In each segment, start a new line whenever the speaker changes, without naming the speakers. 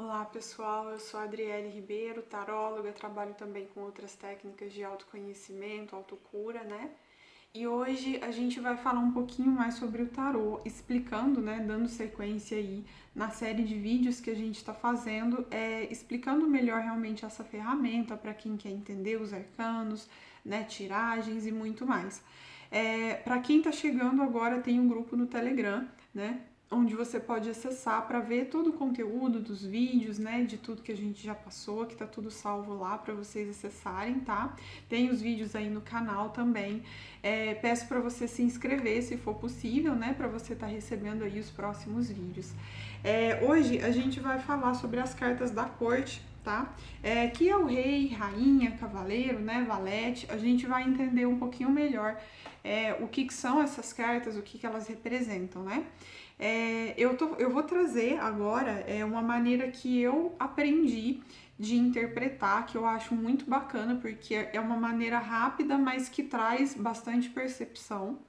Olá pessoal, eu sou a Adriele Ribeiro, taróloga, trabalho também com outras técnicas de autoconhecimento, autocura, né? E hoje a gente vai falar um pouquinho mais sobre o tarô, explicando, né, dando sequência aí na série de vídeos que a gente está fazendo, explicando melhor realmente essa ferramenta para quem quer entender os arcanos, né, tiragens e muito mais. Para quem está chegando agora, tem um grupo no Telegram, né? Onde você pode acessar para ver todo o conteúdo dos vídeos, né, de tudo que a gente já passou, que tá tudo salvo lá para vocês acessarem, tá? Tem os vídeos aí no canal também. Peço para você se inscrever, se for possível, né, para você estar recebendo aí os próximos vídeos. Hoje a gente vai falar sobre as cartas da corte, tá? Que é o rei, rainha, cavaleiro, né, valete. A gente vai entender um pouquinho melhor o que são essas cartas, o que elas representam, né? Eu vou trazer agora uma maneira que eu aprendi de interpretar, que eu acho muito bacana, porque é uma maneira rápida, mas que traz bastante percepção.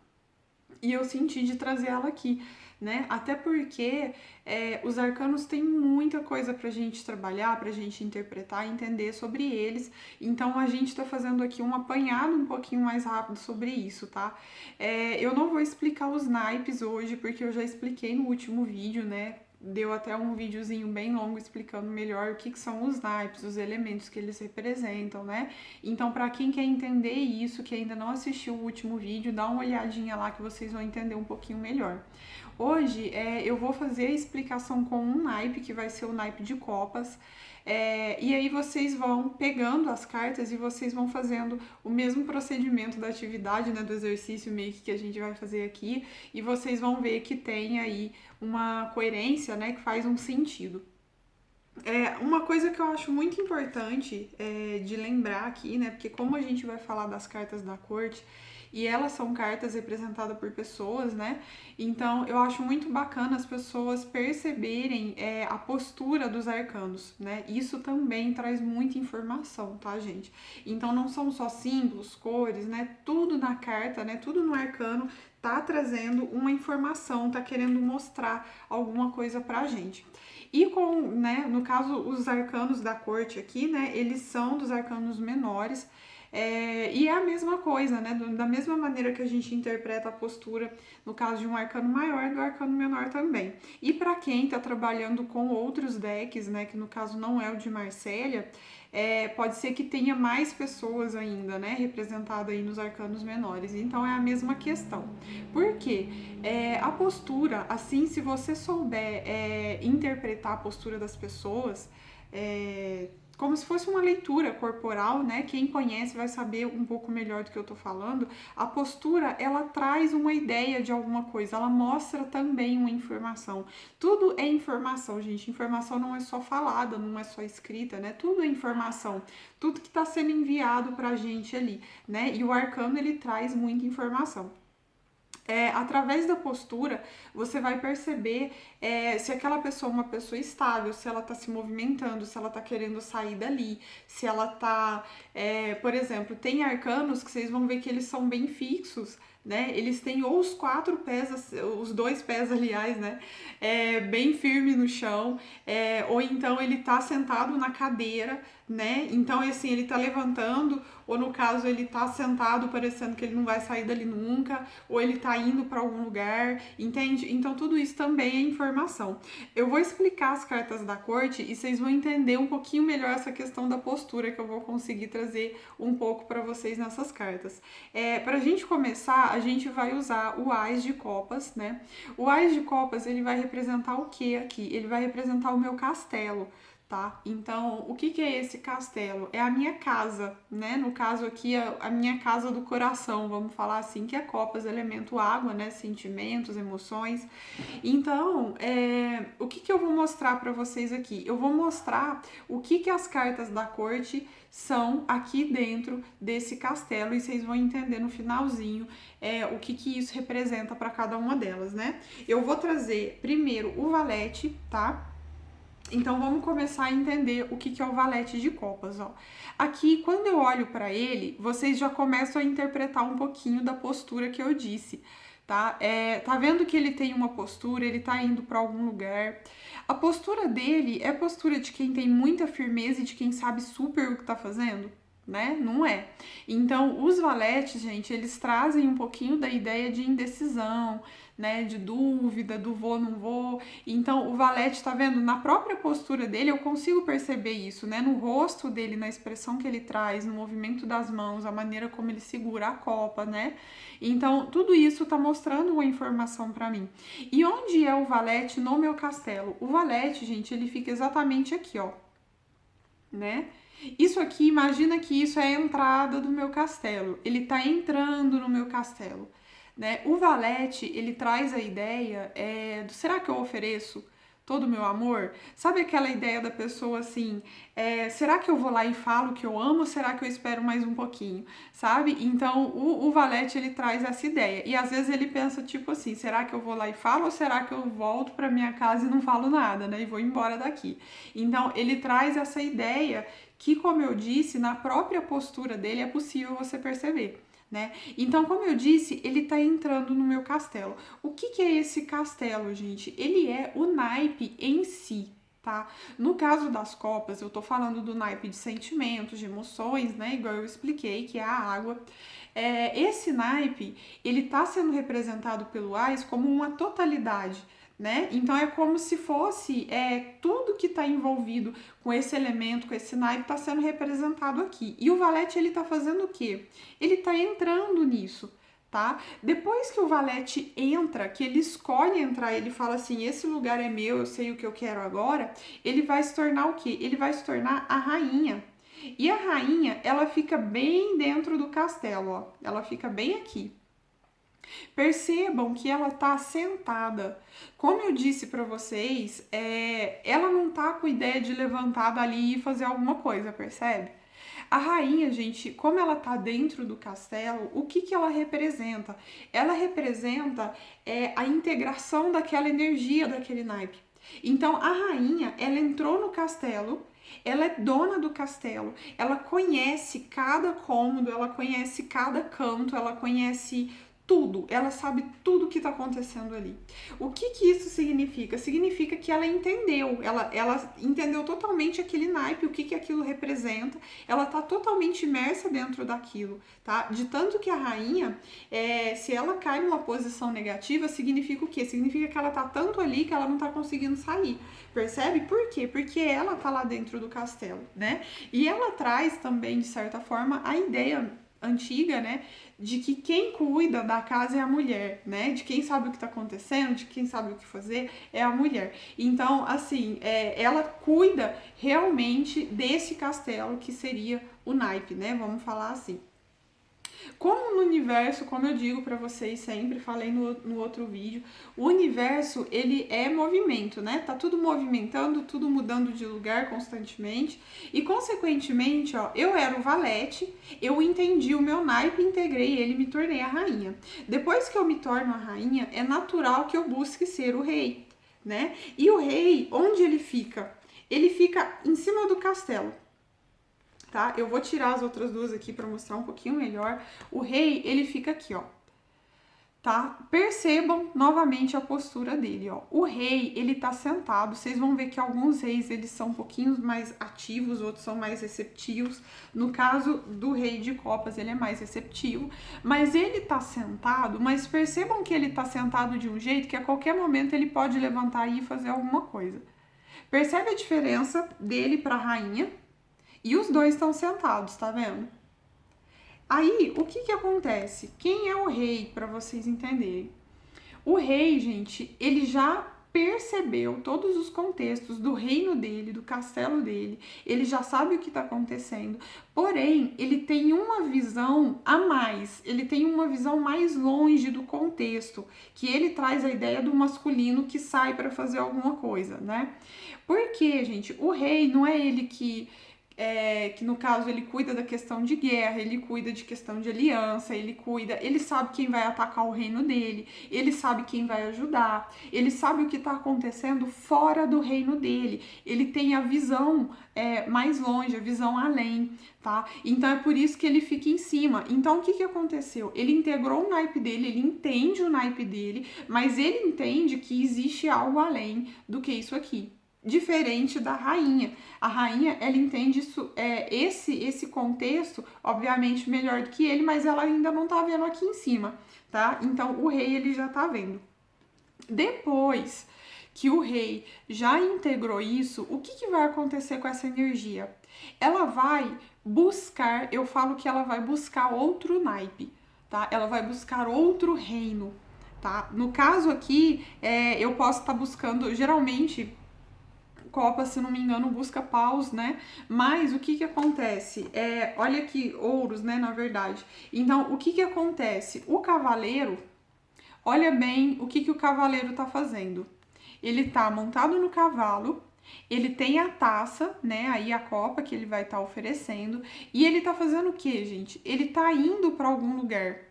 E eu senti de trazer ela aqui, né? Até porque os arcanos têm muita coisa pra gente trabalhar, pra gente interpretar, entender sobre eles. Então a gente tá fazendo aqui um apanhado um pouquinho mais rápido sobre isso, tá? Eu não vou explicar os naipes hoje, porque eu já expliquei no último vídeo, né? Deu até um videozinho bem longo explicando melhor o que são os naipes, os elementos que eles representam, né? Então, para quem quer entender isso, que ainda não assistiu o último vídeo, dá uma olhadinha lá que vocês vão entender um pouquinho melhor. Hoje eu vou fazer a explicação com um naipe, que vai ser o naipe de copas. E aí vocês vão pegando as cartas e vocês vão fazendo o mesmo procedimento da atividade, né, do exercício meio que a gente vai fazer aqui, e vocês vão ver que tem aí uma coerência, né, que faz um sentido. Uma coisa que eu acho muito importante de lembrar aqui, né? Porque como a gente vai falar das cartas da corte e elas são cartas representadas por pessoas, né? Então eu acho muito bacana as pessoas perceberem a postura dos arcanos, né? Isso também traz muita informação, tá, gente? Então não são só símbolos, cores, né? Tudo na carta, né? Tudo no arcano tá trazendo uma informação, tá querendo mostrar alguma coisa pra gente. E né, no caso, os arcanos da corte aqui, né, eles são dos arcanos menores, e é a mesma coisa, né, da mesma maneira que a gente interpreta a postura, no caso de um arcano maior, do arcano menor também. E para quem está trabalhando com outros decks, né, que no caso não é o de Marsella, pode ser que tenha mais pessoas ainda, né, representadas aí nos arcanos menores. Então é a mesma questão. Por quê? A postura, assim, se você souber interpretar a postura das pessoas, como se fosse uma leitura corporal, né? Quem conhece vai saber um pouco melhor do que eu tô falando. A postura, ela traz uma ideia de alguma coisa, ela mostra também uma informação. Tudo é informação, gente. Informação não é só falada, não é só escrita, né? Tudo é informação. Tudo que está sendo enviado pra gente ali, né? E o arcano, ele traz muita informação. Através da postura, você vai perceber se aquela pessoa é uma pessoa estável, se ela está se movimentando, se ela está querendo sair dali, se ela está... por exemplo, tem arcanos que vocês vão ver que eles são bem fixos, né? Eles têm ou os 4 pés, os 2 pés, aliás, né? Bem firme no chão, ou então ele tá sentado na cadeira, né? Então, assim, ele tá levantando, ou no caso, ele tá sentado, parecendo que ele não vai sair dali nunca, ou ele tá indo para algum lugar, entende? Então, tudo isso também é informação. Eu vou explicar as cartas da corte e vocês vão entender um pouquinho melhor essa questão da postura, que eu vou conseguir trazer um pouco para vocês nessas cartas. Pra gente começar, a gente vai usar o Ás de Copas, né? O Ás de Copas, ele vai representar o que aqui? Ele vai representar o meu castelo, tá? Então, o que é esse castelo? É a minha casa, né? No caso aqui, a minha casa do coração, vamos falar assim, que é Copas, elemento água, né? Sentimentos, emoções. Então, o que eu vou mostrar para vocês aqui? Eu vou mostrar o que as cartas da corte são aqui dentro desse castelo e vocês vão entender no finalzinho o que isso representa para cada uma delas, né? Eu vou trazer primeiro o valete, tá? Então vamos começar a entender o que é o valete de copas, ó. Aqui, quando eu olho para ele, vocês já começam a interpretar um pouquinho da postura que eu disse, tá? Tá vendo que ele tem uma postura, ele tá indo para algum lugar. A postura dele é a postura de quem tem muita firmeza e de quem sabe super o que tá fazendo, né? Não é. Então, os valetes, gente, eles trazem um pouquinho da ideia de indecisão, né? De dúvida, do vou, não vou. Então, o valete, tá vendo? Na própria postura dele, eu consigo perceber isso, né? No rosto dele, na expressão que ele traz, no movimento das mãos, a maneira como ele segura a copa, né? Então, tudo isso tá mostrando uma informação para mim. E onde é o valete no meu castelo? O valete, gente, ele fica exatamente aqui, ó, né? Isso aqui, imagina que isso é a entrada do meu castelo. Ele tá entrando no meu castelo, né? O valete, ele traz a ideia do será que eu ofereço todo o meu amor? Sabe aquela ideia da pessoa assim, será que eu vou lá e falo que eu amo ou será que eu espero mais um pouquinho? Sabe? Então, o valete, ele traz essa ideia. E às vezes ele pensa tipo assim, será que eu vou lá e falo ou será que eu volto para minha casa e não falo nada, né? E vou embora daqui. Então, ele traz essa ideia que, como eu disse, na própria postura dele é possível você perceber, né? Então, como eu disse, ele tá entrando no meu castelo. O que é esse castelo, gente? Ele é o naipe em si, tá? No caso das copas, eu tô falando do naipe de sentimentos, de emoções, né? Igual eu expliquei, que é a água. Esse naipe, ele tá sendo representado pelo Ás como uma totalidade, né? Então é como se fosse tudo que está envolvido com esse elemento, com esse naipe, está sendo representado aqui. E o valete, ele está fazendo o quê? Ele está entrando nisso, tá? Depois que o valete entra, que ele escolhe entrar, ele fala assim, esse lugar é meu, eu sei o que eu quero agora, ele vai se tornar o quê? Ele vai se tornar a rainha. E a rainha, ela fica bem dentro do castelo, ó. Ela fica bem aqui. Percebam que ela tá sentada. Como eu disse para vocês, ela não tá com ideia de levantar dali e fazer alguma coisa, percebe? A rainha, gente, como ela tá dentro do castelo, o que ela representa? Ela representa a integração daquela energia, daquele naipe. Então, a rainha, ela entrou no castelo, ela é dona do castelo, ela conhece cada cômodo, ela conhece cada canto, ela conhece tudo, ela sabe tudo que tá acontecendo ali. O que isso significa? Significa que ela entendeu, ela entendeu totalmente aquele naipe, o que aquilo representa, ela tá totalmente imersa dentro daquilo, tá? De tanto que a rainha, se ela cai numa posição negativa, significa o quê? Significa que ela tá tanto ali que ela não tá conseguindo sair, percebe? Por quê? Porque ela tá lá dentro do castelo, né? E ela traz também, de certa forma, a ideia antiga, né, de que quem cuida da casa é a mulher, né, de quem sabe o que tá acontecendo, de quem sabe o que fazer é a mulher. Então, assim, ela cuida realmente desse castelo que seria o naipe, né, vamos falar assim. Como no universo, como eu digo para vocês sempre, falei no outro vídeo, o universo, ele é movimento, né? Tá tudo movimentando, tudo mudando de lugar constantemente e, consequentemente, ó, eu era o valete, eu entendi o meu naipe, integrei ele e me tornei a rainha. Depois que eu me torno a rainha, é natural que eu busque ser o rei, né? E o rei, onde ele fica? Ele fica em cima do castelo. Tá? Eu vou tirar as outras duas aqui para mostrar um pouquinho melhor. O rei, ele fica aqui, ó. Tá? Percebam novamente a postura dele, ó. O rei, ele tá sentado. Vocês vão ver que alguns reis, eles são um pouquinho mais ativos, outros são mais receptivos. No caso do rei de copas, ele é mais receptivo. Mas ele tá sentado, mas percebam que ele tá sentado de um jeito que a qualquer momento ele pode levantar e fazer alguma coisa. Percebe a diferença dele pra rainha? E os dois estão sentados, tá vendo? Aí, o que acontece? Quem é o rei, para vocês entenderem? O rei, gente, ele já percebeu todos os contextos do reino dele, do castelo dele, ele já sabe o que está acontecendo, porém, ele tem uma visão a mais, ele tem uma visão mais longe do contexto, que ele traz a ideia do masculino que sai para fazer alguma coisa, né? Porque, gente, o rei não é ele que que no caso ele cuida da questão de guerra, ele cuida de questão de aliança, ele sabe quem vai atacar o reino dele, ele sabe quem vai ajudar, ele sabe o que está acontecendo fora do reino dele, ele tem a visão mais longe, a visão além, tá? Então é por isso que ele fica em cima. Então o que aconteceu? Ele integrou o naipe dele, ele entende o naipe dele, mas ele entende que existe algo além do que isso aqui. Diferente da rainha. A rainha, ela entende isso, esse contexto, obviamente, melhor do que ele, mas ela ainda não tá vendo aqui em cima, tá? Então, o rei, ele já tá vendo. Depois que o rei já integrou isso, o que vai acontecer com essa energia? Ela vai buscar, eu falo que ela vai buscar outro naipe, tá? Ela vai buscar outro reino, tá? No caso aqui, eu posso estar buscando, geralmente, Copa, se não me engano, busca paus, né? Mas o que acontece? Olha aqui, ouros, né, na verdade. Então, o que acontece? O cavaleiro, olha bem o que o cavaleiro tá fazendo. Ele tá montado no cavalo, ele tem a taça, né, aí a copa que ele vai estar oferecendo, e ele tá fazendo o que, gente? Ele tá indo para algum lugar.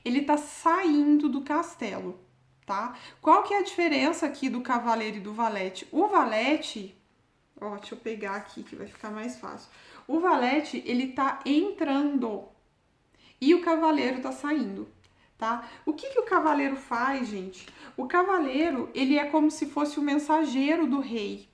Ele tá saindo do castelo. Tá? Qual que é a diferença aqui do cavaleiro e do valete? O valete, ó, deixa eu pegar aqui que vai ficar mais fácil. O valete, ele tá entrando e o cavaleiro tá saindo, tá? O que o cavaleiro faz, gente? O cavaleiro, ele é como se fosse o mensageiro do rei,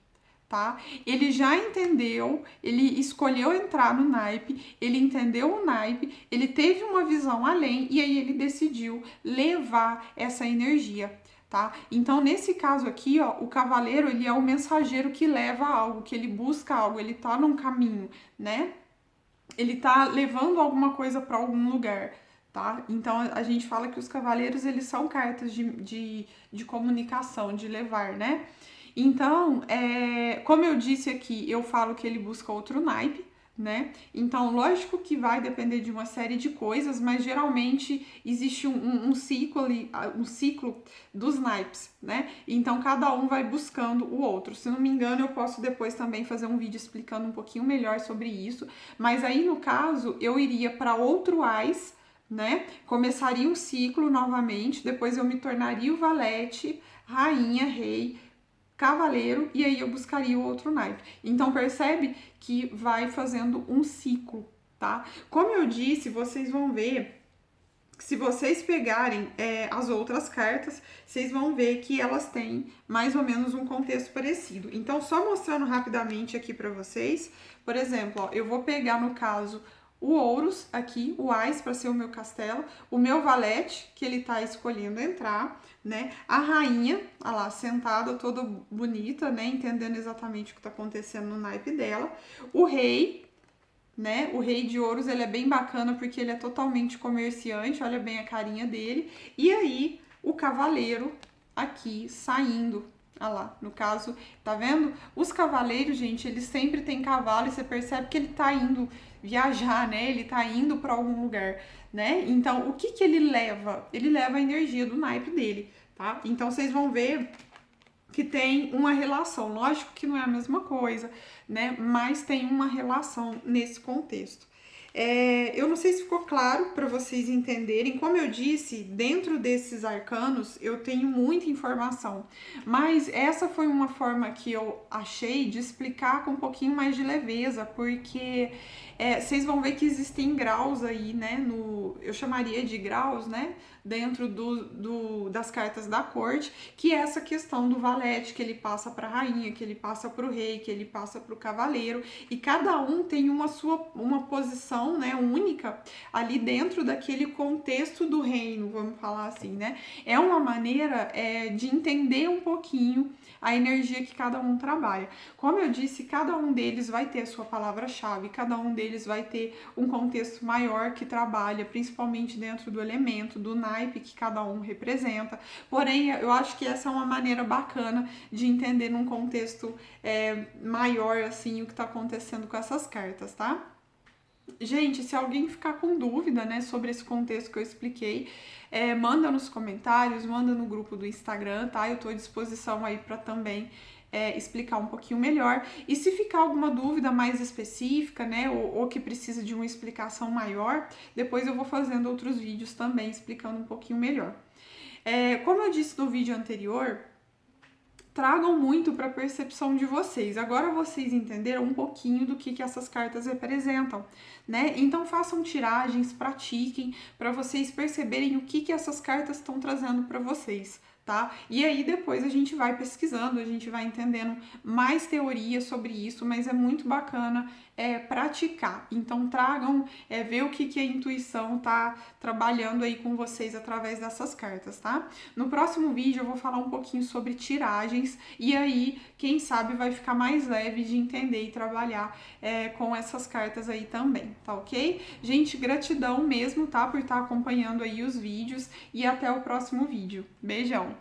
tá? Ele já entendeu, ele escolheu entrar no naipe, ele entendeu o naipe, ele teve uma visão além e aí ele decidiu levar essa energia, tá? Então, nesse caso aqui, ó, o cavaleiro, ele é o mensageiro que leva algo, que ele busca algo, ele tá num caminho, né? Ele tá levando alguma coisa para algum lugar, tá? Então, a gente fala que os cavaleiros, eles são cartas de comunicação, de levar, né? Então, como eu disse aqui, eu falo que ele busca outro naipe, né? Então, lógico que vai depender de uma série de coisas, mas geralmente existe um ciclo ali, um ciclo dos naipes, né? Então, cada um vai buscando o outro. Se não me engano, eu posso depois também fazer um vídeo explicando um pouquinho melhor sobre isso, mas aí, no caso, eu iria para outro ás, né? Começaria um ciclo novamente, depois eu me tornaria o valete, rainha, rei, cavaleiro, e aí eu buscaria o outro naipe. Então percebe que vai fazendo um ciclo, tá? Como eu disse, vocês vão ver que se vocês pegarem as outras cartas, vocês vão ver que elas têm mais ou menos um contexto parecido. Então, só mostrando rapidamente aqui para vocês, por exemplo, ó, eu vou pegar no caso o ouros aqui, o ás para ser o meu castelo, o meu valete, que ele tá escolhendo entrar, né? A rainha, olha lá, sentada, toda bonita, né? Entendendo exatamente o que tá acontecendo no naipe dela. O rei, né? O rei de ouros, ele é bem bacana porque ele é totalmente comerciante, olha bem a carinha dele. E aí, o cavaleiro aqui saindo. Olha lá, no caso, tá vendo? Os cavaleiros, gente, eles sempre têm cavalo e você percebe que ele tá indo viajar, né? Ele tá indo para algum lugar, né? Então, o que ele leva? Ele leva a energia do naipe dele, tá? Então, vocês vão ver que tem uma relação. Lógico que não é a mesma coisa, né? Mas tem uma relação nesse contexto. Eu não sei se ficou claro para vocês entenderem. Como eu disse, dentro desses arcanos eu tenho muita informação, mas essa foi uma forma que eu achei de explicar com um pouquinho mais de leveza, porque vocês vão ver que existem graus aí, né? Eu chamaria de graus, né? Dentro das cartas da corte, que é essa questão do valete, que ele passa para a rainha, que ele passa para o rei, que ele passa para o cavaleiro, e cada um tem uma posição, né, única ali dentro daquele contexto do reino, vamos falar assim, né? É uma maneira de entender um pouquinho a energia que cada um trabalha. Como eu disse, cada um deles vai ter a sua palavra-chave, cada um deles vai ter um contexto maior que trabalha, principalmente dentro do elemento, do naipe que cada um representa. Porém, eu acho que essa é uma maneira bacana de entender num contexto maior, assim, o que está acontecendo com essas cartas, tá? Gente, se alguém ficar com dúvida, né, sobre esse contexto que eu expliquei, manda nos comentários, manda no grupo do Instagram, tá? Eu tô à disposição aí para também explicar um pouquinho melhor. E se ficar alguma dúvida mais específica, né, ou que precisa de uma explicação maior, depois eu vou fazendo outros vídeos também explicando um pouquinho melhor. Como eu disse no vídeo anterior, tragam muito para a percepção de vocês. Agora vocês entenderam um pouquinho do que essas cartas representam, né? Então façam tiragens, pratiquem para vocês perceberem o que essas cartas estão trazendo para vocês, tá? E aí depois a gente vai pesquisando, a gente vai entendendo mais teoria sobre isso, mas é muito bacana praticar. Então tragam, ver o que a intuição tá trabalhando aí com vocês através dessas cartas, tá? No próximo vídeo eu vou falar um pouquinho sobre tiragens e aí, quem sabe, vai ficar mais leve de entender e trabalhar com essas cartas aí também, tá ok? Gente, gratidão mesmo, tá? Por estar acompanhando aí os vídeos e até o próximo vídeo. Beijão!